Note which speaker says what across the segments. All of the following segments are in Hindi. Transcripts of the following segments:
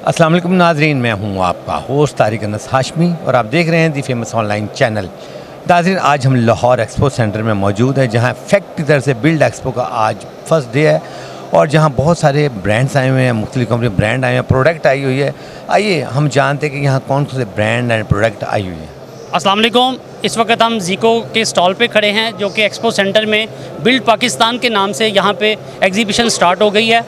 Speaker 1: अस्सलाम वालेकुम नाजरीन, मैं हूँ आपका होस्ट तारिक अनस हाशमी और आप देख रहे हैं दी फेमस ऑनलाइन चैनल। नाजरीन, आज हम लाहौर एक्सपो सेंटर में मौजूद हैं, जहाँ फैक्ट की तरफ से बिल्ड एक्सपो का आज फर्स्ट डे है और जहाँ बहुत सारे ब्रांड्स आए हुए हैं, मुख्तलिफ कंपनी ब्रांड आए हैं, प्रोडक्ट आई हुई है। आइए हम जानते हैं कि यहाँ कौन कौन से ब्रांड एंड प्रोडक्ट आई हुई है।
Speaker 2: अस्सलाम वालेकुम। इस वक्त हम ज़ीको के स्टॉल पे खड़े हैं, जो कि एक्सपो सेंटर में बिल्ड पाकिस्तान के नाम से यहाँ पे एग्जीबिशन स्टार्ट हो गई है।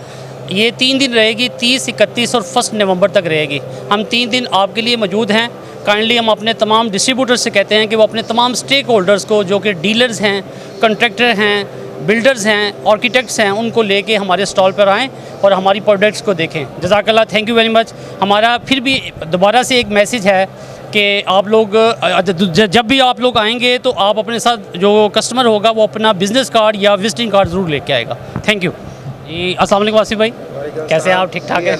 Speaker 2: ये 3 दिन रहेगी, 30, 31 और 1 नवंबर तक रहेगी। हम 3 दिन आपके लिए मौजूद हैं। काइंडली हम अपने तमाम डिस्ट्रीब्यूटर्स से कहते हैं कि वो अपने तमाम स्टेक होल्डर्स को, जो कि डीलर्स हैं, कॉन्ट्रैक्टर हैं, बिल्डर्स हैं, आर्किटेक्ट्स हैं, उनको लेके हमारे स्टॉल पर आएँ और हमारी प्रोडक्ट्स को देखें। जज़ाकल्लाह, थैंक यू वेरी मच। हमारा फिर भी दोबारा से एक मैसेज है कि आप लोग जब भी आप लोग आएंगे तो आप अपने साथ जो कस्टमर होगा वो अपना बिज़नेस कार्ड या विजिटिंग कार्ड ज़रूर लेके आएगा। थैंक यू जी। अस्सलाम वालेकुम आसिफ भाई, कैसे हैं आप? ठीक ठाक है।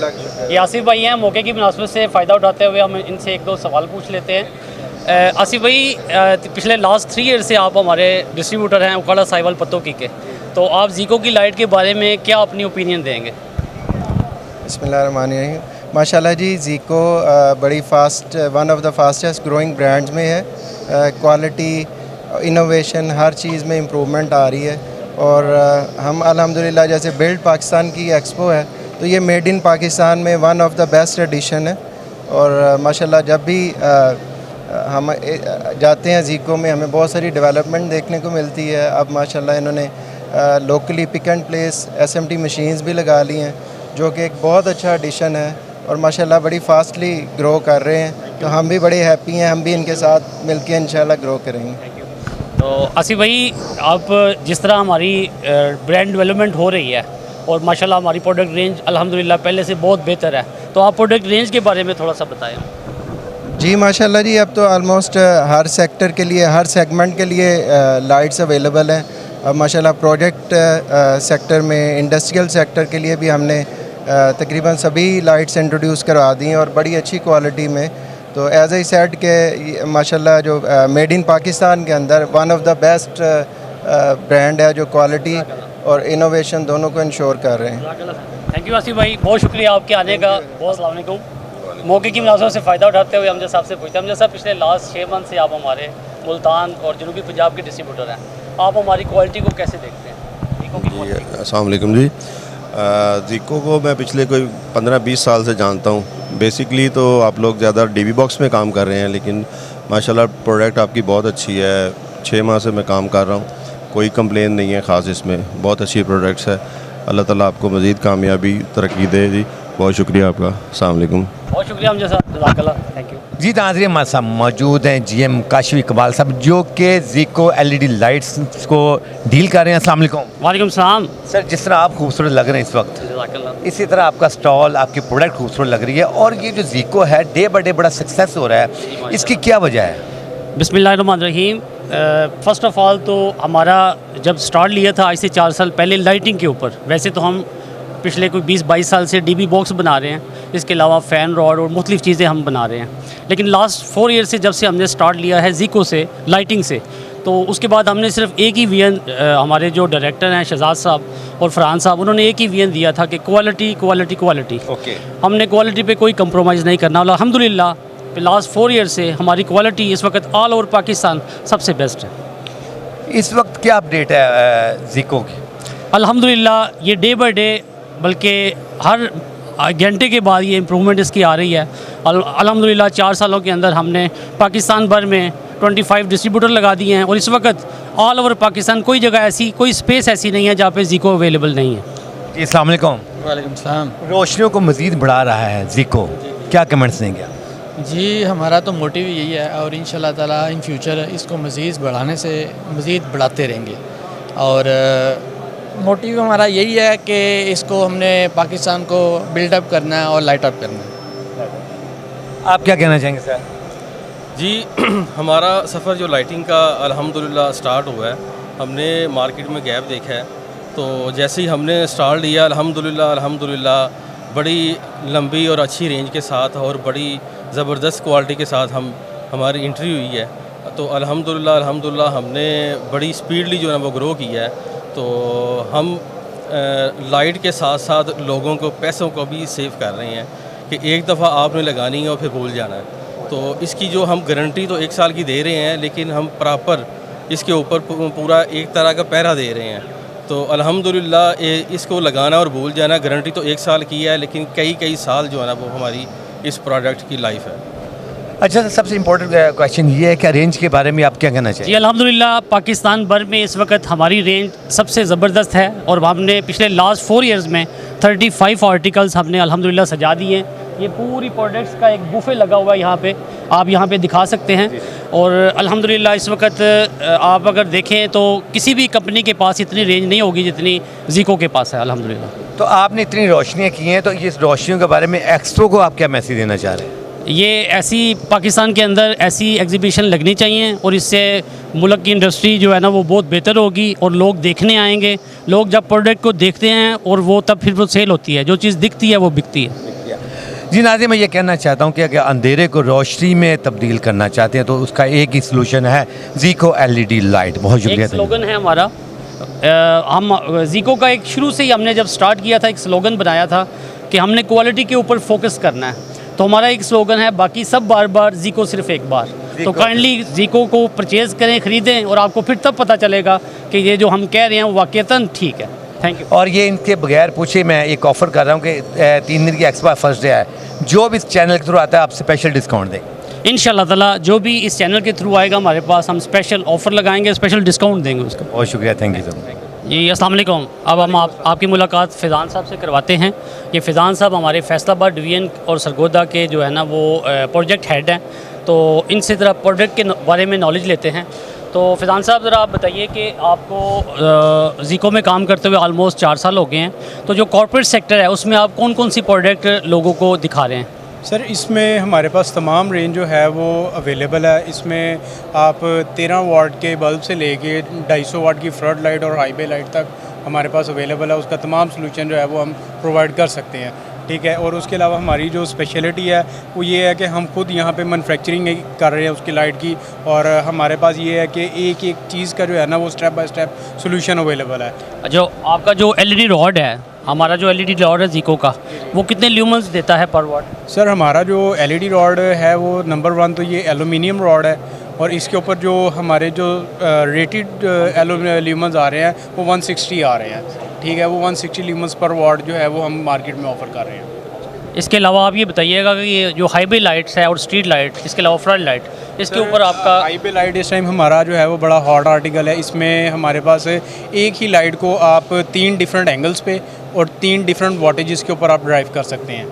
Speaker 2: ये आसिफ भाई हैं, मौके की मुनासबत से फ़ायदा उठाते हुए हम इनसे 1-2 सवाल पूछ लेते हैं। आसिफ भाई, पिछले लास्ट 3 ईयर से आप हमारे डिस्ट्रीब्यूटर हैं उकाड़ा साहिवाल पत्तोकी के, तो आप ज़ीको की लाइट के बारे में क्या अपनी ओपिनियन देंगे?
Speaker 3: बिस्मिल्लाहिर्रहमानिर्रहीम। माशाल्लाह जी, ज़ीको बड़ी fast, one of the fastest growing brands में है। क्वालिटी, इनोवेशन, हर चीज़ में इम्प्रूवमेंट आ रही है और हम अल्हम्दुलिल्लाह, जैसे बिल्ड पाकिस्तान की एक्सपो है तो ये मेड इन पाकिस्तान में one of the best edition है। और माशाल्लाह जब भी हम जाते हैं ज़ीको में, हमें बहुत सारी डेवलपमेंट देखने को मिलती है। अब माशाल्लाह इन्होंने locally pick and place SMT machines भी लगा ली हैं, जो कि एक बहुत अच्छा एडिशन है और माशाल्लाह बड़ी फास्टली ग्रो कर रहे हैं। तो हम भी बड़े हैप्पी हैं, हम भी इनके साथ मिलकर इंशाल्लाह ग्रो करेंगे।
Speaker 2: तो आसिफ भाई, आप जिस तरह हमारी ब्रांड डेवलपमेंट हो रही है और माशाल्लाह हमारी प्रोडक्ट रेंज अल्हम्दुलिल्लाह पहले से बहुत बेहतर है, तो आप प्रोडक्ट रेंज के बारे में थोड़ा सा बताएं।
Speaker 3: जी माशाल्लाह जी, अब तो ऑलमोस्ट हर सेक्टर के लिए, हर सेगमेंट के लिए लाइट्स अवेलेबल हैं। अब माशाल्लाह प्रोजेक्ट सेक्टर में, इंडस्ट्रियल सेक्टर के लिए भी हमने तकरीबन सभी लाइट्स इंट्रोड्यूस करवा दी हैं और बड़ी अच्छी क्वालिटी में। तो एज आई सेड के माशाल्लाह जो मेड इन पाकिस्तान के अंदर one of the best brand है, जो क्वालिटी और इनोवेशन दोनों को इंश्योर कर रहे हैं।
Speaker 2: थैंक यू आसिफ भाई, बहुत शुक्रिया आपके आने का। बहुत अस्सलाम वालेकुम। मौके की मुनासबत से फ़ायदा उठाते हुए हमजा साहब से पूछते हैं। हमजा साहब, पिछले लास्ट 6 मंथ से आप हमारे मुल्तान और जनूबी पंजाब के डिस्ट्रीब्यूटर हैं, आप हमारी क्वालिटी को कैसे देखते हैं?
Speaker 4: अस्सलाम वालेकुम जी। ज़ीको को मैं पिछले कोई 15-20 साल से जानता हूँ। बेसिकली तो आप लोग ज़्यादा DB बॉक्स में काम कर रहे हैं, लेकिन माशाल्लाह प्रोडक्ट आपकी बहुत अच्छी है। 6 माह से मैं काम कर रहा हूँ, कोई कंप्लेन नहीं है ख़ास इसमें। बहुत अच्छी प्रोडक्ट्स है। अल्लाह ताला आपको मज़ीद कामयाबी तरक्की दे जी। बहुत शुक्रिया आपका। अस्सलाम वालेकुम।
Speaker 2: बहुत शुक्रिया हमजा साहब, जज़ाकल्लाह, थैंक यू
Speaker 1: जी नाज़रीन, हमारे साथ मौजूद हैं GM काशवी इकबाल साहब, जो कि ज़ीको LED लाइट्स को डील कर रहे हैं। अस्सलाम वालेकुम।
Speaker 2: वालेकुम सलाम।
Speaker 1: सर, जिस तरह आप खूबसूरत लग रहे हैं इस वक्त,
Speaker 2: जज़ाकल्लाह।
Speaker 1: इसी तरह आपका स्टॉल, आपकी प्रोडक्ट खूबसूरत लग रही है और ये जो ज़ीको है डे बाय डे बड़ा सक्सेस हो रहा है, इसकी क्या वजह है?
Speaker 2: बिस्मिल्लाहिर्रहमानिर्रहीम। फ़र्स्ट ऑफ़ ऑल तो हमारा जब स्टार्ट लिया था आज से 4 साल पहले लाइटिंग के ऊपर, वैसे तो हम पिछले कोई 20-22 साल से DB बॉक्स बना रहे हैं, इसके अलावा फ़ैन रॉड और मुख्तलिफ़ चीज़ें हम बना रहे हैं। लेकिन लास्ट 4 ईयर से जब से हमने स्टार्ट लिया है ज़ीको से, लाइटिंग से, तो उसके बाद हमने सिर्फ एक ही विजन, हमारे जो डायरेक्टर हैं शहजाद साहब और फरहान साहब, उन्होंने एक ही विजन दिया था कि क्वालिटी क्वालिटी क्वालिटी।
Speaker 1: ओके।
Speaker 2: हमने क्वालिटी पे कोई कंप्रोमाइज़ नहीं करना। अल्हम्दुलिल्लाह लास्ट 4 ईयर से हमारी क्वालिटी इस वक्त ऑल ओवर पाकिस्तान सबसे बेस्ट है।
Speaker 1: इस वक्त क्या अपडेट है ज़ीको की?
Speaker 2: अल्हम्दुलिल्लाह ये डे बाय डे, बल्कि हर घंटे के बाद ये इम्प्रूवमेंट इसकी आ रही है। अल्हम्दुलिल्लाह 4 सालों के अंदर हमने पाकिस्तान भर में 25 डिस्ट्रीब्यूटर लगा दिए हैं और इस वक्त ऑल ओवर पाकिस्तान कोई जगह ऐसी, कोई स्पेस ऐसी नहीं है जहाँ पे ज़ीको अवेलेबल नहीं है।
Speaker 1: जी अस्सलाम वालेकुम।
Speaker 5: वालेकुम सलाम।
Speaker 1: रोशनियों को मज़ीद बढ़ा रहा है ज़ीको, क्या कमेंट्स देंगे आप?
Speaker 5: जी, हमारा तो मोटिव यही है और इंशाल्लाह ताला इन फ्यूचर इसको मज़ीद बढ़ाने से मज़ीद बढ़ाते रहेंगे। और मोटिव हमारा यही है कि इसको हमने पाकिस्तान को बिल्डअप करना है और लाइट अप करना है।
Speaker 1: आप क्या कहना चाहेंगे सर?
Speaker 6: जी हमारा सफ़र जो लाइटिंग का अल्हम्दुलिल्लाह स्टार्ट हुआ है, हमने मार्केट में गैप देखा है, तो जैसे ही हमने स्टार्ट लिया अल्हम्दुलिल्लाह बड़ी लंबी और अच्छी रेंज के साथ और बड़ी ज़बरदस्त क्वालिटी के साथ हमारी एंट्री हुई है। तो अल्हम्दुलिल्लाह हमने बड़ी स्पीडली जो है वो ग्रो किया है। तो हम लाइट के साथ साथ लोगों को पैसों को भी सेव कर रहे हैं, कि एक दफ़ा आपने लगानी है और फिर भूल जाना है। तो इसकी जो हम गारंटी तो 1 साल की दे रहे हैं, लेकिन हम प्रॉपर इसके ऊपर पूरा एक तरह का पहरा दे रहे हैं। तो अल्हम्दुलिल्लाह इसको लगाना और भूल जाना, गारंटी तो 1 साल की है, लेकिन कई साल जो है ना वो हमारी इस प्रोडक्ट की लाइफ है।
Speaker 1: अच्छा सर, सबसे इम्पोर्टेंट क्वेश्चन ये है कि रेंज के बारे में आप क्या कहना
Speaker 2: जी
Speaker 1: चाहिए?
Speaker 2: अल्हम्दुलिल्लाह पाकिस्तान भर में इस वक्त हमारी रेंज सबसे ज़बरदस्त है और हमने पिछले लास्ट 4 इयर्स में 35 आर्टिकल्स हमने अल्हम्दुलिल्लाह सजा दिए हैं। ये पूरी प्रोडक्ट्स का एक बुफे लगा हुआ है यहाँ पे, आप यहाँ पे दिखा सकते हैं। और अल्हम्दुलिल्लाह इस वक्त आप अगर देखें तो किसी भी कंपनी के पास इतनी रेंज नहीं होगी जितनी ज़ीको के पास है अल्हम्दुलिल्लाह।
Speaker 1: तो आपने इतनी रोशनियाँ की हैं, तो इस रोशनियों के बारे में एक्सपो को आप क्या मैसेज देना चाह रहे हैं?
Speaker 2: ये ऐसी पाकिस्तान के अंदर ऐसी एग्जीबिशन लगनी चाहिए और इससे मुल्क की इंडस्ट्री जो है ना वो बहुत बेहतर होगी और लोग देखने आएंगे। लोग जब प्रोडक्ट को देखते हैं और वो तब फिर वो सेल होती है, जो चीज़ दिखती है वो बिकती है।
Speaker 1: जी नाज़रीन, मैं ये कहना चाहता हूँ कि अगर अंधेरे को रोशनी में तब्दील करना चाहते हैं तो उसका एक ही सलूशन है, ज़ीको LED लाइट। बहुत शुक्रिया।
Speaker 2: एक स्लोगन है हमारा, हम ज़ीको का एक शुरू से ही हमने जब स्टार्ट किया था एक स्लोगन बनाया था कि हमने क्वालिटी के ऊपर फोकस करना है। तो हमारा एक स्लोगन है, बाकी सब बार बार, ज़ीको सिर्फ एक बार। तो काइंडली ज़ीको को परचेज़ करें, ख़रीदें और आपको फिर तब पता चलेगा कि ये जो हम कह रहे हैं वो वाक़ईतन ठीक है। Thank you.
Speaker 1: और ये इनके बगैर पूछे मैं एक ऑफ़र कर रहा हूँ कि 3 दिन की एक्सपो फर्स्ट डे है, जो भी इस चैनल के थ्रू आता है आप स्पेशल डिस्काउंट दें।
Speaker 2: इंशाल्लाह ताला जो भी इस चैनल के थ्रू आएगा हमारे पास, हम स्पेशल ऑफ़र लगाएंगे, स्पेशल डिस्काउंट देंगे उसका।
Speaker 1: बहुत शुक्रिया, थैंक यू सर।
Speaker 2: जी अस्सलाम वालेकुम। अब हम आपकी मुलाकात फ़ैज़ान साहब से करवाते हैं। ये फ़ैज़ान साहब हमारे फैसलाबाद डिवीज़न और सरगोदा के जो है ना वो प्रोजेक्ट हेड हैं। तो इनसे ज़रा प्रोडक्ट के बारे में नॉलेज लेते हैं। तो फ़ैज़ान साहब ज़रा आप बताइए कि आपको ज़ीको में काम करते हुए ऑलमोस्ट 4 साल हो गए हैं, तो जो कॉर्पोरेट सेक्टर है उसमें आप कौन कौन सी प्रोडक्ट लोगों को दिखा रहे हैं?
Speaker 7: सर इसमें हमारे पास तमाम रेंज जो है वो अवेलेबल है। इसमें आप 13 वाट के बल्ब से लेके 250 वाट की फ्लड लाइट और हाई बे लाइट तक हमारे पास अवेलेबल है। उसका तमाम सलूशन जो है वो हम प्रोवाइड कर सकते हैं, ठीक है। और उसके अलावा हमारी जो स्पेशलिटी है वो ये है कि हम खुद यहाँ पे मैन्युफैक्चरिंग कर रहे हैं उसकी लाइट की, और हमारे पास ये है कि एक एक चीज़ का जो है ना वो step by step solution available है।
Speaker 2: जो आपका जो LED रॉड है, हमारा जो LED रॉड है ज़ीको का, वो कितने ल्यूमन्स देता है पर वाट?
Speaker 7: सर हमारा जो LED रॉड है वो नंबर 1 तो ये एलुमिनियम रॉड है, और इसके ऊपर जो हमारे जो रेटेड ल्यूमन्स आ रहे हैं वो 160 आ रहे हैं, ठीक है। वो 160 ल्यूमन्स पर वाट जो है वो हम मार्केट में ऑफ़र कर रहे हैं।
Speaker 2: इसके अलावा आप ये बताइएगा कि ये जो हाईवे लाइट्स है और स्ट्रीट लाइट, इसके अलावा फ्लड लाइट, इसके ऊपर आपका
Speaker 7: हाईवे लाइट इस टाइम हमारा जो है वो बड़ा हॉट आर्टिकल है। इसमें हमारे पास एक ही लाइट को आप 3 डिफरेंट एंगल्स पे और 3 डिफरेंट वाटेजेस के ऊपर आप ड्राइव कर सकते हैं।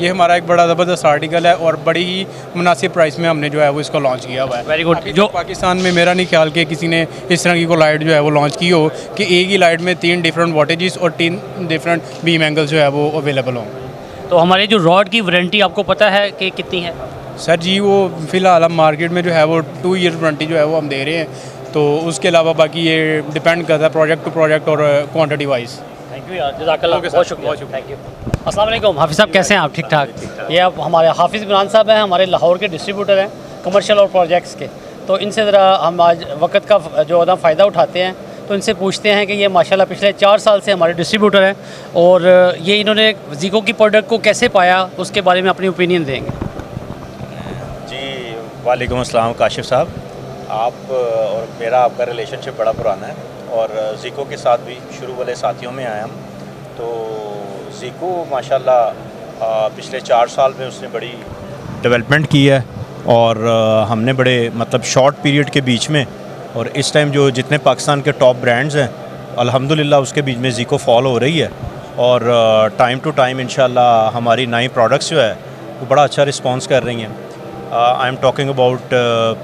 Speaker 7: ये हमारा एक बड़ा ज़बरदस्त आर्टिकल है और बड़ी ही मुनासिब प्राइस में हमने जो है वो इसको लॉन्च किया हुआ है।
Speaker 2: Very good. जो
Speaker 7: पाकिस्तान में मेरा नहीं ख्याल कि किसी ने इस तरह की कोई लाइट जो है वो लॉन्च की हो कि एक ही लाइट में 3 डिफरेंट वाटेजेस और 3 डिफरेंट बीम एंगल्स जो है वो अवेलेबल हों।
Speaker 2: तो हमारे जो रॉड की वारंटी आपको पता है कि कितनी है?
Speaker 7: सर जी वो फ़िलहाल हम मार्केट में जो है वो 2 ईयर वारंटी जो है वो हम दे रहे हैं। तो उसके अलावा बाकी ये डिपेंड करता है प्रोजेक्ट टू प्रोजेक्ट और क्वांटिटी वाइज।
Speaker 2: थैंक यू यार, जज़ाकल्लाह, बहुत शुक्रिया, थैंक यू। अस्सलाम वालेकुम हाफिज़ साहब, कैसे हैं आप? ठीक ठाक। ये आप हमारे हाफिज़ इमरान साहब हैं, हमारे लाहौर के डिस्ट्रीब्यूटर हैं कमर्शियल और प्रोजेक्ट्स के। तो इनसे ज़रा हम आज वक्त का जो है ना फ़ायदा उठाते हैं, तो इनसे पूछते हैं कि ये माशाल्लाह पिछले 4 साल से हमारे डिस्ट्रीब्यूटर हैं और ये इन्होंने ज़ीको की प्रोडक्ट को कैसे पाया उसके बारे में अपनी ओपिनियन देंगे।
Speaker 8: जी वालेकुम अस्सलाम काशिफ साहब, आप और मेरा आपका रिलेशनशिप बड़ा पुराना है और ज़ीको के साथ भी शुरू वाले साथियों में आए हम। तो ज़ीको माशाल्लाह पिछले 4 साल में उसने बड़ी डेवलपमेंट की है और हमने बड़े मतलब शॉर्ट पीरियड के बीच में, और इस टाइम जो जितने पाकिस्तान के टॉप ब्रांड्स हैं अल्हम्दुलिल्लाह उसके बीच में ज़ीको फॉल हो रही है और टाइम टू टाइम इंशाल्लाह हमारी नई प्रोडक्ट्स जो है वो बड़ा अच्छा रिस्पांस कर रही हैं। I am talking about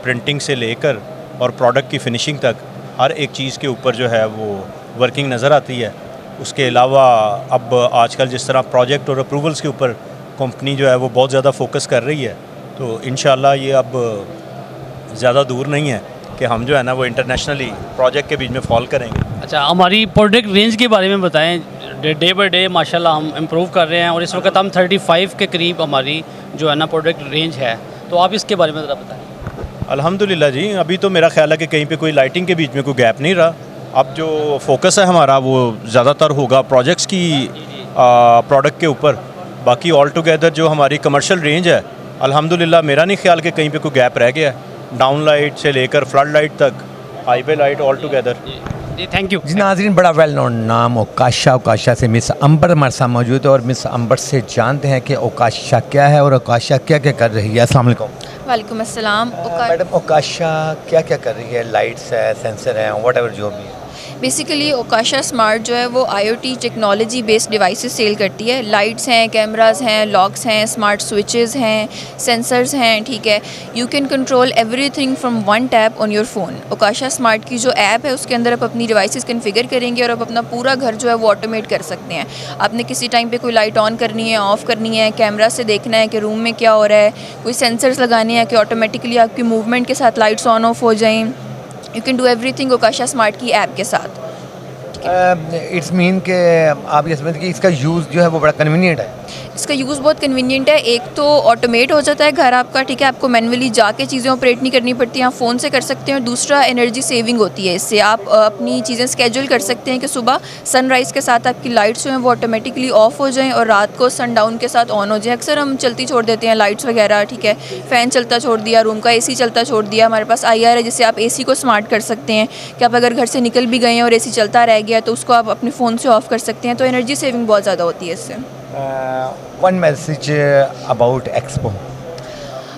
Speaker 8: printing से लेकर और प्रोडक्ट की फिनिशिंग तक हर एक चीज़ के ऊपर जो है वो वर्किंग नज़र आती है। उसके अलावा अब आजकल जिस तरह प्रोजेक्ट और अप्रूवल्स के ऊपर कंपनी जो है वो बहुत ज़्यादा फोकस कर रही है, तो इंशाल्लाह ये अब ज़्यादा दूर नहीं है कि हम जो है ना वो इंटरनेशनली प्रोजेक्ट के बीच में फॉल करेंगे।
Speaker 2: अच्छा, हमारी प्रोडक्ट रेंज के बारे में बताएं। डे बाई डे माशाल्लाह हम इम्प्रूव कर रहे हैं और इस वक्त हम 35 के करीब हमारी जो है ना प्रोडक्ट रेंज है, तो आप इसके बारे में ज़रा बताएं।
Speaker 8: अल्हम्दुलिल्लाह जी, अभी तो मेरा ख्याल है कि कहीं पे कोई लाइटिंग के बीच में कोई गैप नहीं रहा। अब जो फोकस है हमारा वो ज़्यादातर होगा प्रोजेक्ट्स की प्रोडक्ट के ऊपर, बाकी ऑल टुगेदर जो हमारी कमर्शियल रेंज है, अल्हम्दुलिल्लाह मेरा नहीं ख्याल कि कहीं पे कोई गैप रह गया है। डाउन लाइट से लेकर फ्लड लाइट तक, हाईवे लाइट, ऑल टुगेदर।
Speaker 2: जी थैंक यू।
Speaker 1: जी नाज़रीन, बड़ा वेल नोन नाम ओकाशा से मिस अंबर हमारे साथ मौजूद है और मिस अंबर से जानते हैं कि ओकाशा क्या है और ओकाशा क्या क्या कर रही है। अस्सलाम वालेकुम।
Speaker 9: वालेकुम अस्सलाम।
Speaker 1: मैडम, ओकाशा क्या क्या कर रही है? लाइट्स है, सेंसर है, वट एवर जो भी है।
Speaker 9: बेसिकली ओकाशा स्मार्ट जो है वो IoT technology based devices sale करती है। लाइट्स हैं, कैमरास हैं, लॉक्स हैं, स्मार्ट स्विचेस हैं, सेंसर्स हैं, ठीक है। You can control everything from one tap on your phone. Okasha smart की जो ऐप है उसके अंदर आप अपनी डिवाइसेस कन्फिगर करेंगे और आप अपना पूरा घर जो है वो ऑटोमेट कर सकते हैं। आपने किसी टाइम पे कोई लाइट ऑन करनी है, ऑफ़ करनी है, कैमरा से देखना है कि रूम में क्या हो रहा है, कोई सेंसर्स लगाने हैं कि ऑटोमेटिकली आपकी मूवमेंट के साथ लाइट्स ऑन ऑफ हो जाएँ। You can do everything Okasha smart की ऐप के साथ।
Speaker 1: इट्स मीन कि आप ये समझते कि इसका यूज़ जो है वो बड़ा कन्वीनियंट है।
Speaker 9: इसका यूज़ बहुत कन्वीनियंट है। एक तो ऑटोमेट हो जाता है घर आपका, ठीक है, आपको मैनुअली जाके चीज़ें ऑपरेट नहीं करनी पड़ती, आप फ़ोन से कर सकते हैं। और दूसरा एनर्जी सेविंग होती है इससे। आप अपनी चीज़ें स्केड्यूल कर सकते हैं कि सुबह सनराइज़ के साथ आपकी लाइट्स जो हैं वो ऑटोमेटिकली ऑफ हो जाएं और रात को सनडाउन के साथ ऑन हो जाएं। अक्सर हम चलती छोड़ देते हैं लाइट्स वगैरह, ठीक है, फ़ैन चलता छोड़ दिया, रूम का AC चलता छोड़ दिया। हमारे पास IR है जिससे आप AC को स्मार्ट कर सकते हैं कि आप अगर घर से निकल भी गए हैं और AC चलता रह गया तो उसको आप अपने फ़ोन से ऑफ़ कर सकते हैं। तो एनर्जी सेविंग बहुत ज़्यादा होती है इससे।
Speaker 1: One message about expo.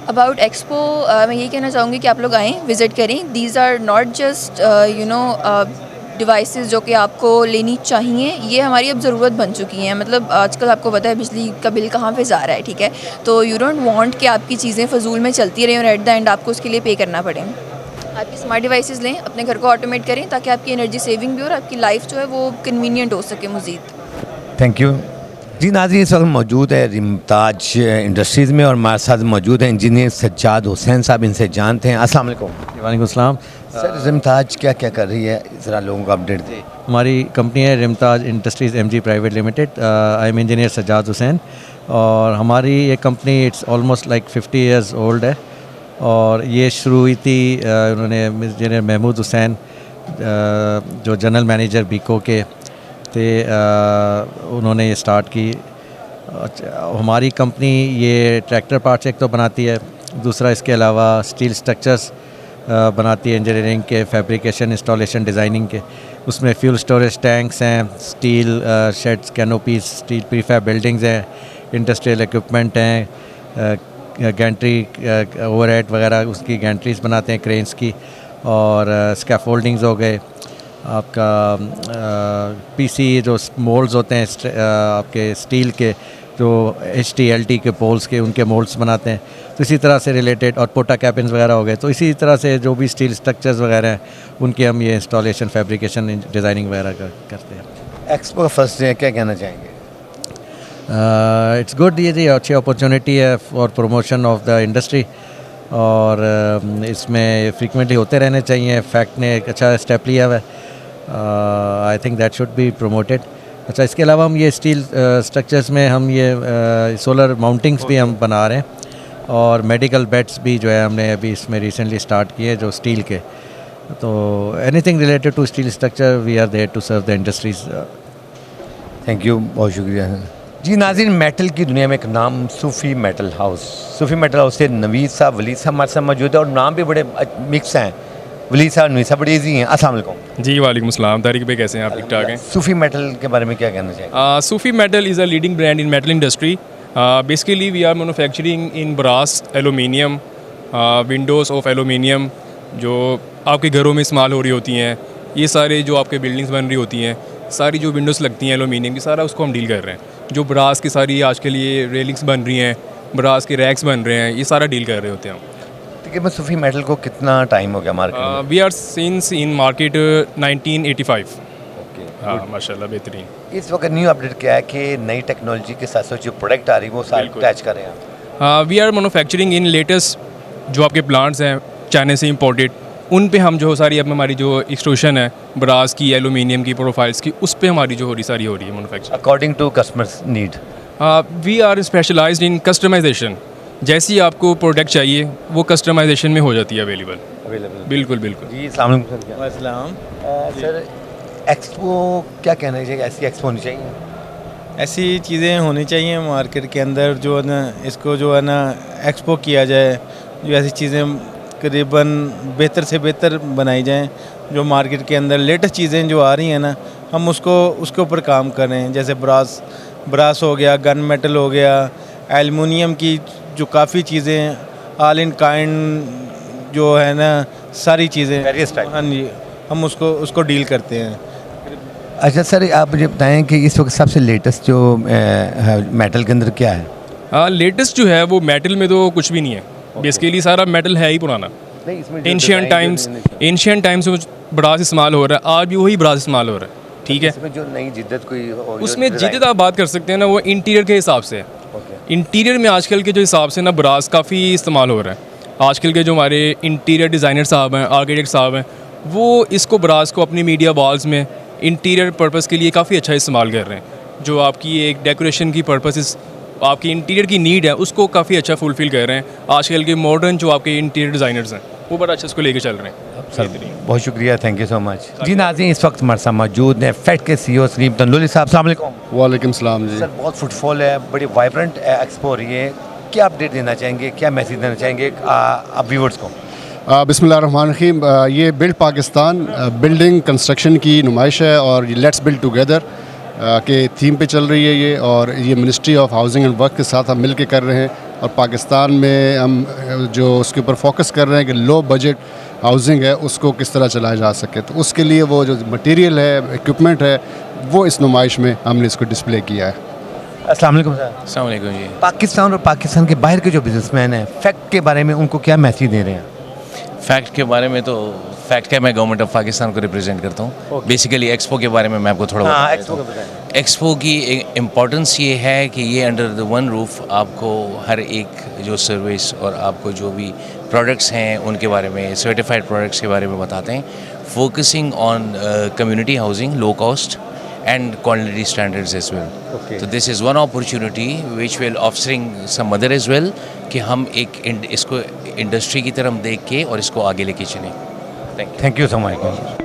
Speaker 9: About expo मैं यही कहना चाहूँगी कि आप लोग आएँ, विज़िट करें। These are not just devices जो कि आपको लेनी चाहिए, ये हमारी अब ज़रूरत बन चुकी हैं। मतलब आजकल आपको पता है बिजली का बिल कहाँ पे जा रहा है, ठीक है। तो यू डोंट वांट कि आपकी चीज़ें फ़जूल में चलती रहें और एट द एंड आपको उसके लिए पे करना पड़े। आपकी स्मार्ट डिवाइसेस लें, अपने घर को ऑटोमेट करें ताकि आपकी एनर्जी सेविंग भी हो और आपकी लाइफ जो है वो कन्वीनियंट हो सके मज़ीद।
Speaker 1: Thank you. जी नाज़रीन, इस वक्त मौजूद है रिमताज इंडस्ट्रीज़ में और हमारे साथ मौजूद हैं इंजीनियर सज्जाद हुसैन साहब। इनसे जानते हैं। अस्सलाम वालेकुम।
Speaker 10: वालेकुम अस्सलाम।
Speaker 1: सर, रिमताज क्या क्या कर रही है, ज़रा लोगों को अपडेट दें।
Speaker 10: हमारी कंपनी है Rimtaj industries MG private limited. I am engineer Sajjad Hussain और हमारी ये company it's almost like 50 years old है और ये शुरू हुई थी उन्होंने इंजीनियर महमूद हुसैन जो जनरल मैनेजर बीको के थे, उन्होंने ये स्टार्ट की। हमारी कंपनी ये ट्रैक्टर पार्ट्स एक तो बनाती है, दूसरा इसके अलावा स्टील स्ट्रक्चर्स बनाती है, इंजीनियरिंग के, फैब्रिकेशन, इंस्टॉलेशन, डिज़ाइनिंग के। उसमें फ्यूल स्टोरेज टैंक्स हैं, steel shades, canopies, steel prefab buildings हैं, इंडस्ट्रियल इक्विपमेंट हैं, गैंट्री ओवरहेड वगैरह उसकी गैंट्रीज बनाते हैं, क्रेन्स की, और स्कैफोल्डिंग्स हो गए, आपका PC जो मोल्ड्स होते हैं आपके स्टील के, जो HTLT के पोल्स के, उनके मोल्ड्स बनाते हैं। तो इसी तरह से रिलेटेड, और पोटा कैबिन्स वगैरह हो गए। तो इसी तरह से जो भी स्टील स्ट्रक्चर्स वगैरह हैं उनके हम ये इंस्टॉलेशन, फैब्रिकेशन, डिज़ाइनिंग वगैरह करते हैं।
Speaker 1: एक्सपो का फर्स्ट डे, क्या कहना चाहेंगे?
Speaker 10: इट्स गुड, ये अच्छी अपॉर्चुनिटी है for promotion of the industry और इसमें फ्रीक्वेंटली होते रहने चाहिए। फैक्ट ने एक अच्छा स्टेप लिया हुआ है, I think that should be promoted. अच्छा, इसके अलावा हम ये स्टील स्ट्रक्चर्स में हम ये सोलर माउंटिंग्स भी हम बना रहे हैं और मेडिकल बेड्स भी जो है हमने अभी इसमें रिसेंटली स्टार्ट किए जो स्टील के। तो anything related to steel structure we are there to serve the industries.
Speaker 1: Thank you, बहुत शुक्रिया। जी नाज़रीन, मेटल की दुनिया में एक नाम सूफ़ी मेटल हाउस। सूफ़ी मेटल हाउस से नवीद साहब, वलीद साहब हमारे साथ मौजूद है और नाम भी बड़े मिक्स हैं। वलीद साहब, नवीद साहब बड़े ईजी हैं। अस्सलाम वालेकुम।
Speaker 11: जी वालेकुम अस्सलाम। तारिक भाई कैसे हैं आप? ठीक ठाक हैं।
Speaker 1: सूफ़ी मेटल के बारे में क्या कहना चाहिए?
Speaker 11: Sufi metal is a leading brand in metal industry. Basically we are manufacturing in brass, aluminium, windows of aluminium जो आपके घरों में इस्तेमाल हो रही होती हैं। ये सारे जो आपके बिल्डिंग्स बन रही होती हैं, सारी जो विंडोज़ लगती हैं एलुमिनियम की, सारा उसको हम डील कर रहे हैं। जो ब्रास की सारी आज के लिए रेलिंग्स बन रही हैं, ब्रास के रैक्स बन रहे हैं, ये सारा डील कर रहे होते हैं हम।
Speaker 1: ठीक है, मैं सूफ़ी मेटल को कितना टाइम हो गया मार्केट में?
Speaker 11: We are since in market 1985। हाँ माशाल्लाह, बेहतरीन।
Speaker 1: इस वक्त न्यू अपडेट क्या है कि नई टेक्नोलॉजी के साथ साथ जो प्रोडक्ट आ रही है वो सारे अटैच कर रहे हैं?
Speaker 11: We are manufacturing in latest जो आपके प्लांट्स हैं चाइना से इंपोर्टेड, उन पे हम जो सारी अब हमारी जो एक्सट्रूशन है ब्रास की, एलुमिनियम की, प्रोफाइल्स की, उस पे हमारी जो हो रही सारी हो रही है manufacturing
Speaker 1: according to customers need.
Speaker 11: We are specialized in customization. जैसी आपको प्रोडक्ट चाहिए वो कस्टमाइजेशन में हो जाती है अवेलेबल। बिल्कुल बिल्कुल।
Speaker 1: जी अस्सलाम वालेकुम। सर, एक्सपो क्या कहना चाहिए, ऐसी एक्सपो होनी चाहिए?
Speaker 12: ऐसी चीज़ें होनी चाहिए मार्केट के अंदर, जो है ना इसको जो है ना एक्सपो किया जाए, जो ऐसी चीज़ें करीबन बेहतर से बेहतर बनाई जाएं, जो मार्केट के अंदर लेटेस्ट चीज़ें जो आ रही हैं ना, हम उसके ऊपर काम करें। जैसे ब्रास हो गया, गन मेटल हो गया, एल्युमिनियम की जो काफ़ी चीज़ें, ऑल इन काइंड जो है ना सारी चीज़ें, हाँ जी, हम उसको डील करते हैं।
Speaker 1: अच्छा सर, आप मुझे बताएं कि इस वक्त सबसे लेटेस्ट जो मेटल के अंदर क्या है?
Speaker 11: हाँ, लेटेस्ट जो है वो मेटल में तो कुछ भी नहीं है। बेसिकली सारा मेटल है ही पुराना। एंशियन टाइम्स में ब्रास इस्तेमाल हो रहा है, आज भी वही ब्रास इस्तेमाल हो रहा है। ठीक है,
Speaker 1: इसमें जो नई जिद्दत कोई
Speaker 11: उसमें जिद्दत आप बात कर सकते हैं ना, वो इंटीरियर के हिसाब से है। इंटीरियर में आजकल के जो हिसाब से ना ब्रास काफ़ी इस्तेमाल हो रहा है। आजकल के जो हमारे इंटीरियर डिज़ाइनर साहब हैं, आर्किटेक्ट साहब हैं, वो इसको ब्रास को अपनी मीडिया वॉल्स में इंटीरियर पर्पस के लिए काफ़ी अच्छा इस्तेमाल कर रहे हैं। जो आपकी एक डेकोरेशन की पर्पस, आपकी इंटीरियर की नीड है, उसको काफ़ी अच्छा फुलफ़िल कर रहे हैं। आजकल के मॉडर्न जो आपके इंटीरियर डिज़ाइनर्स हैं, वो बड़ा अच्छा इसको लेके चल रहे हैं।
Speaker 1: सर बहुत शुक्रिया, थैंक यू सो मच। जी नाज़रीन, इस वक्त हमारे साथ मौजूद हैं फैक्ट के CEO सलीम तंदुली साहब। अस्सलाम वालेकुम।
Speaker 13: वालेकुम सलाम जी।
Speaker 1: सर बहुत फुटफॉल है, बड़ी वाइब्रेंट एक्सपो हो रही है, क्या अपडेट देना चाहेंगे, क्या मैसेज देना चाहेंगे आप व्यूवर्स को?
Speaker 13: बिस्मिल्लाहिर्रहमानिर्रहीम। ये बिल्ड पाकिस्तान बिल्डिंग कंस्ट्रक्शन की नुमाइश है और ये लेट्स बिल्ड टुगेदर के थीम पे चल रही है ये, और ये ministry of housing and work के साथ हम मिल के कर रहे हैं। और पाकिस्तान में हम जो उसके ऊपर फोकस कर रहे हैं कि लो बजट हाउसिंग है उसको किस तरह चलाया जा सके, तो उसके लिए वो जो मटेरियल है, इक्विपमेंट है, वो इस नुमाइश में हमने इसको डिस्प्ले किया है।
Speaker 1: अस्सलाम वालेकुम सर।
Speaker 14: अस्सलाम वालेकुम जी।
Speaker 1: पाकिस्तान और पाकिस्तान के बाहर के जो बिजनेसमैन हैं, फैक्ट के बारे में उनको क्या मैसेज दे रहे हैं?
Speaker 14: फैक्ट के बारे में तो फैक्ट है, मैं गवर्नमेंट ऑफ पाकिस्तान को रिप्रेजेंट करता हूँ। बेसिकली एक्सपो के बारे में मैं आपको थोड़ा एक्सपो की इम्पोर्टेंस ये है कि ये अंडर द वन रूफ आपको हर एक जो सर्विस और आपको जो भी प्रोडक्ट्स हैं उनके बारे में, सर्टिफाइड प्रोडक्ट्स के बारे में बताते हैं, focusing on community housing, low cost and quality standards as well. Okay. So this is one opportunity which will offering some other as well कि हम एक इसको इंडस्ट्री की तरफ देख के और इसको आगे लेके चलें।
Speaker 1: Thank you so much.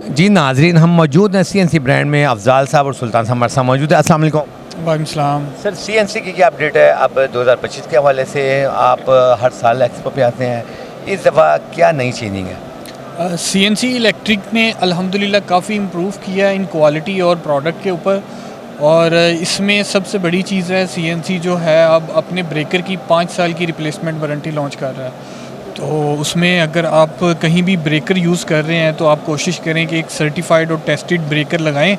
Speaker 1: जी नाजरीन, हम मौजूद हैं CNC ब्रांड में। अफजाल साहब और सुल्तान साहब हमारे साथ मौजूद है। अस्सलाम वालेकुम।
Speaker 15: वालेकुम सलाम।
Speaker 1: सर CNC की क्या अपडेट है? अब 2025 के हवाले से आप हर साल एक्सपो पे आते हैं, इस दफ़ा क्या नई चेंजिंग है?
Speaker 15: CNC इलेक्ट्रिक ने अल्हम्दुलिल्लाह काफ़ी इम्प्रूव किया इन क्वालिटी और प्रोडक्ट के ऊपर, और इसमें सबसे बड़ी चीज़ है CNC जो है अब अपने ब्रेकर की 5 साल की रिप्लेसमेंट वारंटी लॉन्च कर रहा है। तो उसमें अगर आप कहीं भी ब्रेकर यूज़ कर रहे हैं तो आप कोशिश करें कि एक सर्टिफाइड और टेस्टेड ब्रेकर लगाएं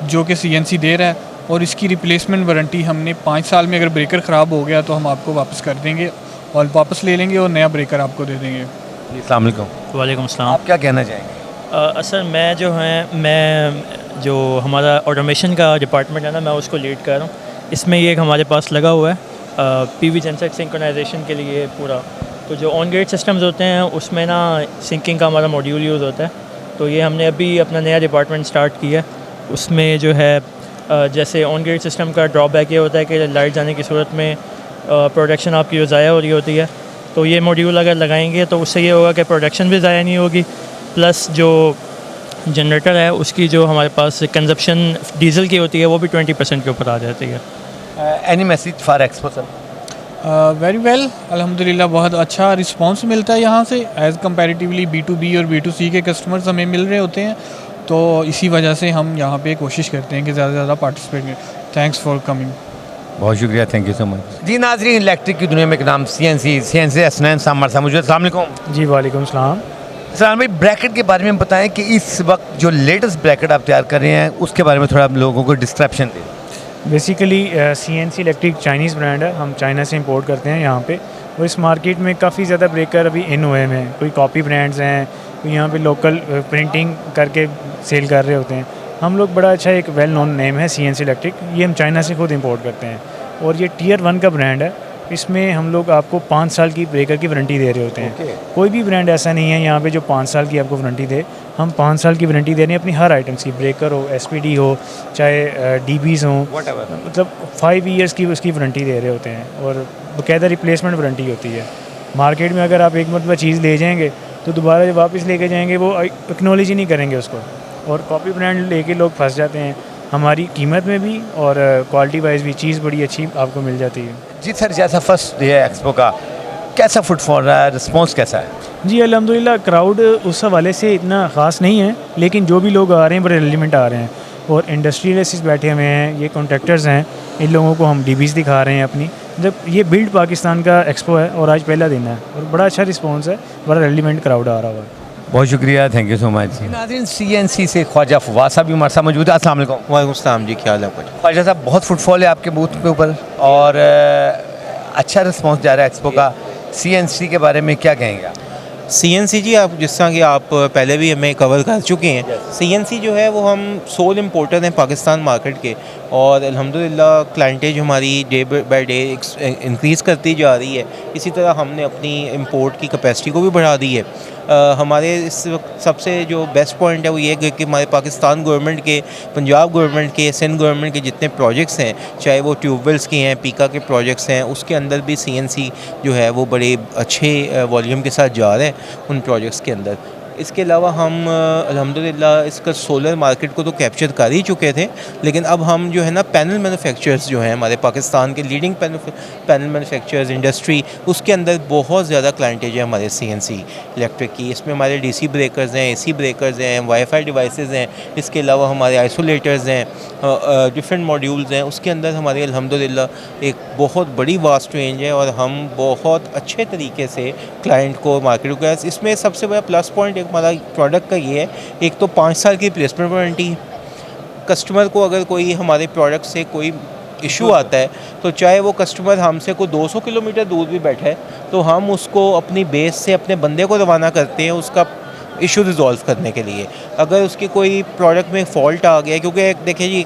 Speaker 15: जो कि CNC दे रहा है, और इसकी रिप्लेसमेंट वारंटी हमने 5 साल में, अगर ब्रेकर ख़राब हो गया तो हम आपको वापस कर देंगे और वापस ले लेंगे और नया ब्रेकर आपको दे देंगे।
Speaker 1: अस्सलाम वालेकुम।
Speaker 16: वालेकुम अस्सलाम।
Speaker 1: आप क्या कहना चाहेंगे?
Speaker 16: सर मैं जो हमारा ऑटोमेशन का डिपार्टमेंट है ना, मैं उसको लीड कर रहा हूँ। इसमें ये हमारे पास लगा हुआ है PV जेनसेट सिंक्रोनाइजेशन के लिए पूरा, तो जो ऑन ग्रिड सिस्टम्स होते हैं उसमें ना सिंकिंग का हमारा मॉड्यूल यूज़ होता है। तो ये हमने अभी अपना नया डिपार्टमेंट स्टार्ट किया है। उसमें जो है जैसे ऑन ग्रिड सिस्टम का ड्रॉबैक ये होता है कि लाइट जाने की सूरत में प्रोडक्शन आपकी जो ज़ाया हो रही होती है, तो ये मॉड्यूल अगर लगाएंगे तो उससे ये होगा कि प्रोडक्शन भी ज़ाया नहीं होगी, प्लस जो जनरेटर है उसकी जो हमारे पास कंजप्शन डीजल की होती है वो भी 20% के ऊपर आ जाती है।
Speaker 1: Any message for expo sir?
Speaker 15: Very well, अल्हम्दुलिल्लाह बहुत अच्छा रिस्पांस मिलता है यहाँ से, एज़ कम्पैरेटिवली B2B और B2C के कस्टमर्स हमें मिल रहे होते हैं, तो इसी वजह से हम यहाँ पे कोशिश करते हैं कि ज़्यादा से ज़्यादा पार्टिसिपेट करें। Thanks for coming.
Speaker 1: बहुत शुक्रिया, थैंक यू सो मच। जी नाज़रीन, इलेक्ट्रिक की दुनिया में एक नाम CNC हसनैन साहब हमारे साथ मौजूद है। अस्सलाम वालेकुम।
Speaker 17: जी वालेकुम सलाम।
Speaker 1: सलाम भाई, ब्रैकेट के बारे में बताएं कि इस वक्त जो लेटेस्ट ब्रैकेट आप तैयार कर रहे हैं उसके बारे में थोड़ा आप लोगों को डिस्क्रिप्शन दें।
Speaker 17: Basically CNC electric Chinese brand है, हम चाइना से इंपोर्ट करते हैं यहाँ पे। और इस मार्केट में काफ़ी ज़्यादा ब्रेकर अभी इन हुए हैं, कोई कॉपी ब्रांड्स हैं, कोई यहाँ पे लोकल प्रिंटिंग करके सेल कर रहे होते हैं। हम लोग बड़ा अच्छा एक वेल नोन नेम है CNC इलेक्ट्रिक, ये हम चाइना से खुद इंपोर्ट करते हैं और ये Tier 1 का ब्रांड है। इसमें हम लोग आपको 5 साल की ब्रेकर की वारंटी दे रहे होते हैं। कोई भी ब्रांड ऐसा नहीं है यहाँ पे जो 5 साल की आपको वारंटी दे। हम 5 साल की वारंटी दे रहे हैं अपनी हर आइटम्स की, ब्रेकर हो, SPD हो, चाहे DBs हों, मतलब 5 ईयर्स की उसकी वारंटी दे रहे होते हैं और बाकायदा रिप्लेसमेंट वारंटी होती है। मार्केट में अगर आप एक मरतबा चीज़ ले जाएंगे तो दोबारा जब वापस लेके जाएंगे वो एक्नॉलेज ही नहीं करेंगे उसको, और कॉपी ब्रांड लेके लोग फंस जाते हैं। हमारी कीमत में भी और क्वालिटी वाइज भी चीज़ बड़ी अच्छी आपको मिल जाती है।
Speaker 1: जी सर, जैसा फर्स्ट डे है एक्सपो का, कैसा फुटफॉल रहा है, रिस्पॉन्स कैसा है?
Speaker 17: जी अल्हम्दुलिल्लाह, क्राउड उस हवाले से इतना ख़ास नहीं है, लेकिन जो भी लोग आ रहे हैं बड़े एलिमेंट आ रहे हैं और इंडस्ट्रियलिस्ट बैठे हुए हैं, ये कॉन्ट्रैक्टर्स हैं, इन लोगों को हम DBs दिखा रहे हैं अपनी। जब ये बिल्ड पाकिस्तान का एक्सपो है और आज पहला दिन है और बड़ा अच्छा रिस्पॉन्स है, बड़ा एलिमेंट क्राउड आ रहा हुआ है।
Speaker 1: बहुत शुक्रिया, थैंक यू सो मच। नाज़रीन, CNC से ख्वाजा फवाद साहब भी हमारे साथ मौजूद है। अस्सलाम वालेकुम।
Speaker 18: वालेकुम सलाम जी, क्या हाल है कुछ?
Speaker 1: ख्वाजा साहब, बहुत फुटफॉल है आपके बूथ के ऊपर और अच्छा रिस्पॉन्स जा रहा है एक्सपो का। CNC के बारे में क्या कहेंगे आप?
Speaker 18: CNC जी, आप जिस तरह कि आप पहले भी हमें कवर कर चुके हैं, CNC जो है वो हम सोल इम्पोर्टर हैं पाकिस्तान मार्केट के, और अल्हम्दुलिल्लाह क्लाइंटेज हमारी डे बाय डे इंक्रीज़ करती जा रही है। इसी तरह हमने अपनी इंपोर्ट की कैपेसिटी को भी बढ़ा दी है। हमारे इस वक्त सबसे जो बेस्ट पॉइंट है वो ये कि हमारे पाकिस्तान गवर्नमेंट के, पंजाब गवर्नमेंट के, सिंध गवर्नमेंट के जितने प्रोजेक्ट्स हैं, चाहे वो ट्यूबवेल्स के हैं, पीका के प्रोजेक्ट्स हैं, उसके अंदर भी CNC जो है वो बड़े अच्छे वॉल्यूम के साथ जा रहे हैं उन प्रोजेक्ट्स के अंदर। इसके अलावा हम अल्हम्दुलिल्लाह इसका सोलर मार्केट को तो कैप्चर कर ही चुके थे, लेकिन अब हम जो है ना पैनल मैन्युफैक्चरर्स जो हैं हमारे पाकिस्तान के लीडिंग पैनल मैन्युफैक्चरर्स इंडस्ट्री, उसके अंदर बहुत ज़्यादा क्लाइंटेज है हमारे CNC इलेक्ट्रिक की। इसमें हमारे DC ब्रेकर्स हैं, AC ब्रेकर्स हैं, वाईफाई डिवाइसेस हैं, इसके अलावा हमारे आइसोलेटर्स हैं, डिफरेंट मॉड्यूल्स हैं। उसके अंदर हमारी अल्हम्दुलिल्लाह एक बहुत बड़ी वास्ट रेंज है और हम बहुत अच्छे तरीके से क्लाइंट को मार्केट को, इसमें सबसे बड़ा प्लस पॉइंट हमारा प्रोडक्ट का ये है, एक तो 5 साल की रिप्लेसमेंट वारंटी। कस्टमर को अगर कोई हमारे प्रोडक्ट से कोई इशू आता है तो चाहे वो कस्टमर हमसे कोई 200 किलोमीटर दूर भी बैठा है तो हम उसको अपनी बेस से अपने बंदे को रवाना करते हैं उसका इशू रिजॉल्व करने के लिए। अगर उसकी कोई प्रोडक्ट में फ़ॉल्ट आ गया, क्योंकि देखिए जी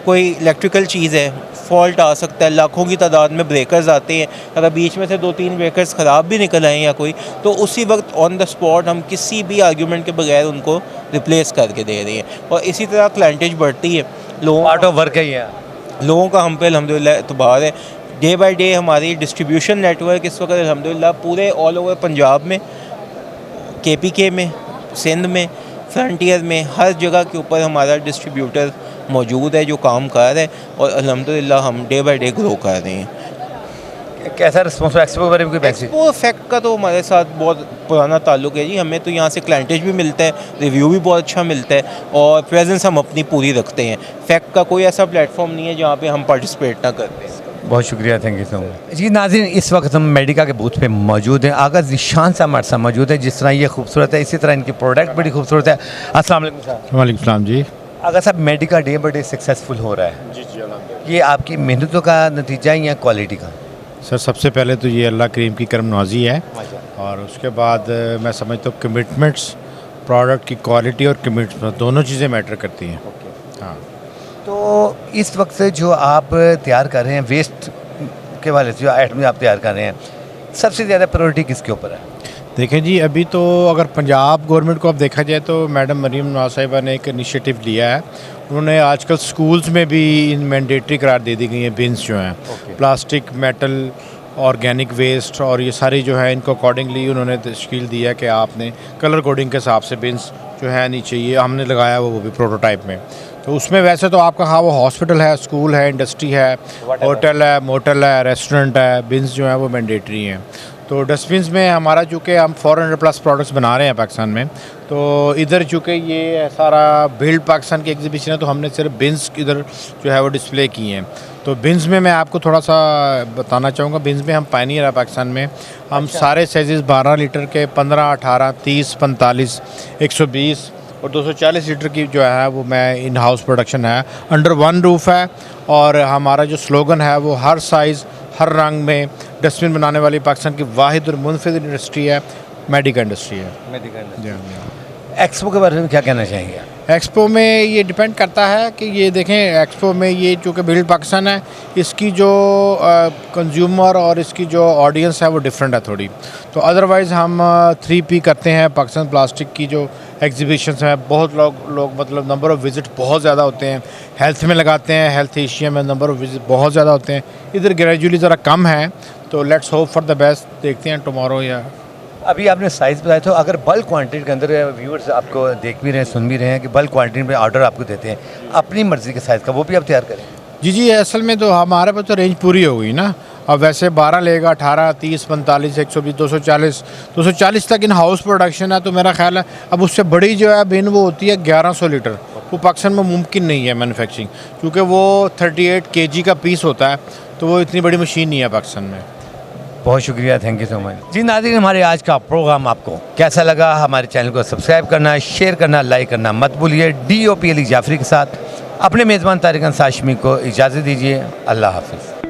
Speaker 18: कोई इलेक्ट्रिकल चीज़ है, फ़ॉल्ट आ सकता है, लाखों की तादाद में ब्रेकर्स आते हैं, अगर बीच में से 2-3 ब्रेकर्स ख़राब भी निकल आए या कोई, तो उसी वक्त ऑन द स्पॉट हम किसी भी आर्ग्यूमेंट के बगैर उनको रिप्लेस करके दे रहे हैं और इसी तरह क्लाइंटेज बढ़ती है।
Speaker 1: पार्ट ऑफ वर्क है ये,
Speaker 18: लोगों का हम पे अल्हम्दुलिल्लाह एतबार है। डे बाई डे हमारी डिस्ट्रीब्यूशन नेटवर्क इस वक्त अल्हम्दुलिल्लाह पूरे ऑल ओवर पंजाब में, KPK में, सिंध में, फ्रंटियर में, हर जगह के ऊपर हमारा डिस्ट्रीब्यूटर मौजूद है जो काम कर रहा है और अल्हम्दुलिल्लाह हम डे बाई डे ग्रो कर रहे हैं।
Speaker 1: कैसा रिस्पॉन्स एक्सपो के बारे में कोई मैसेज?
Speaker 18: एक्सपो फैक्ट का तो हमारे साथ बहुत पुराना ताल्लुक है जी, हमें तो यहाँ से क्लाइंटेज भी मिलता है, रिव्यू भी बहुत अच्छा मिलता है और प्रेजेंस हम अपनी पूरी रखते हैं। फैक्ट का कोई ऐसा प्लेटफॉर्म नहीं है जहाँ पे हम पार्टिसिपेट ना करते हैं।
Speaker 1: बहुत शुक्रिया, थैंक यू सो मच। जी नाज़रीन, इस वक्त हम मेडिका के बूथ पे मौजूद हैं। आगा ज़ीशान साहब हमारे साथ मौजूद है। जिस तरह ये खूबसूरत है इसी तरह इनकी प्रोडक्ट बड़ी खूबसूरत है। अस्सलाम वालेकुम साहब।
Speaker 19: वालेकुम सलाम जी।
Speaker 1: आगा साहब, Medica day by day successful हो रहा है
Speaker 19: जी जी,
Speaker 1: ये आपकी मेहनतों का नतीजा है या क्वालिटी का?
Speaker 19: सर सबसे पहले तो ये अल्लाह करीम की करम नवाजी है और उसके बाद मैं समझता हूँ कमिटमेंट्स, प्रोडक्ट की क्वालिटी और कमिटमेंट दोनों चीज़ें मैटर करती हैं। हाँ,
Speaker 1: तो इस वक्त से जो आप तैयार कर रहे हैं वेस्ट के वाले से जो आइटम आप तैयार कर रहे हैं, सबसे ज़्यादा प्रायोरिटी किसके ऊपर है?
Speaker 19: देखें जी, अभी तो अगर पंजाब गवर्नमेंट को अब देखा जाए तो मैडम मरीम नवाज साहिबा ने एक इनिशिएटिव लिया है। उन्होंने आजकल स्कूल्स में भी इन मैंडेटरी करार दे दी गई हैं बिन्स जो हैं, प्लास्टिक, मेटल, ऑर्गेनिक वेस्ट और ये सारी जो है इनको अकॉर्डिंगली उन्होंने तश्कील दिया है कि आपने कलर कोडिंग के हिसाब से बिन्स जो है नीचे ये हमने लगाया वो भी प्रोटोटाइप में। तो उसमें वैसे तो आपका हाँ वो हॉस्पिटल है, स्कूल है, इंडस्ट्री है, होटल है, मोटल है, रेस्टोरेंट है, बिन्स जो है वो मैंडेटरी हैं। तो डस्टबिन्स में हमारा चूँकि हम 400+ प्रोडक्ट्स बना रहे हैं पाकिस्तान में, तो इधर चूँकि ये सारा बिल्ड पाकिस्तान की एग्जीबिशन है, तो हमने सिर्फ बिन्स इधर जो है वो डिस्प्ले किए हैं। तो बिन्स में मैं आपको थोड़ा सा बताना चाहूँगा, बिन्स में हम पायनियर है पाकिस्तान में। हम सारे साइज़ 12 लीटर के, 15, 18, 30, 45, 120 और 240 लीटर की जो है वो मैं इन हाउस प्रोडक्शन है, अंडर वन रूफ है। और हमारा जो स्लोगन है वो हर साइज़ हर रंग में डस्टबिन बनाने वाली पाकिस्तान की वाहिद और मुनफिद इंडस्ट्री है, मेडिका इंडस्ट्री है।
Speaker 1: एक्सपो के बारे में क्या कहना चाहेंगे?
Speaker 19: एक्सपो में ये डिपेंड करता है कि ये देखें, एक्सपो में ये चूँकि बिल्ड पाकिस्तान है, इसकी जो कंज्यूमर और इसकी जो ऑडियंस है वो डिफरेंट है थोड़ी। तो अदरवाइज़ हम 3P करते हैं, पाकिस्तान प्लास्टिक की जो एग्जीबिशंस हैं, बहुत लोग मतलब नंबर ऑफ़ विज़िट बहुत ज़्यादा होते हैं। हेल्थ में लगाते हैं, हेल्थ एशिया में नंबर ऑफ़ विज़िट बहुत ज़्यादा होते हैं, इधर ग्रेजुअली ज़रा कम है। तो let's hope for the best, देखते हैं टुमारो। या
Speaker 1: अभी आपने साइज़ बताया, तो अगर बल्क क्वांटिटी के अंदर व्यूअर्स आपको देख भी रहे हैं, सुन भी रहे हैं कि बल्क क्वांटिटी में ऑर्डर आपको देते हैं अपनी मर्ज़ी के साइज़ का, वो भी आप तैयार करें?
Speaker 19: जी, असल में तो हमारे पास तो रेंज पूरी हो गई ना। अब वैसे 12 लेगा, 18, 30, 45, 120, 240 तक इन हाउस प्रोडक्शन है। तो मेरा ख्याल है अब उससे बड़ी जो है बिन वो होती है 1100 लीटर, वो पाकिस्तान में मुमकिन नहीं है मैन्युफैक्चरिंग, क्योंकि वो 38 kg का पीस होता है, तो वो इतनी बड़ी मशीन नहीं है पाकिस्तान में।
Speaker 1: बहुत शुक्रिया, थैंक यू सो मच। जी नाज़रीन, हमारे आज का प्रोग्राम आपको कैसा लगा? हमारे चैनल को सब्सक्राइब करना, शेयर करना, लाइक करना मत भूलिए। DOP अली जाफरी के साथ अपने मेज़बान तारिक अंसार हाशमी को इजाज़त दीजिए। अल्लाह हाफिज़।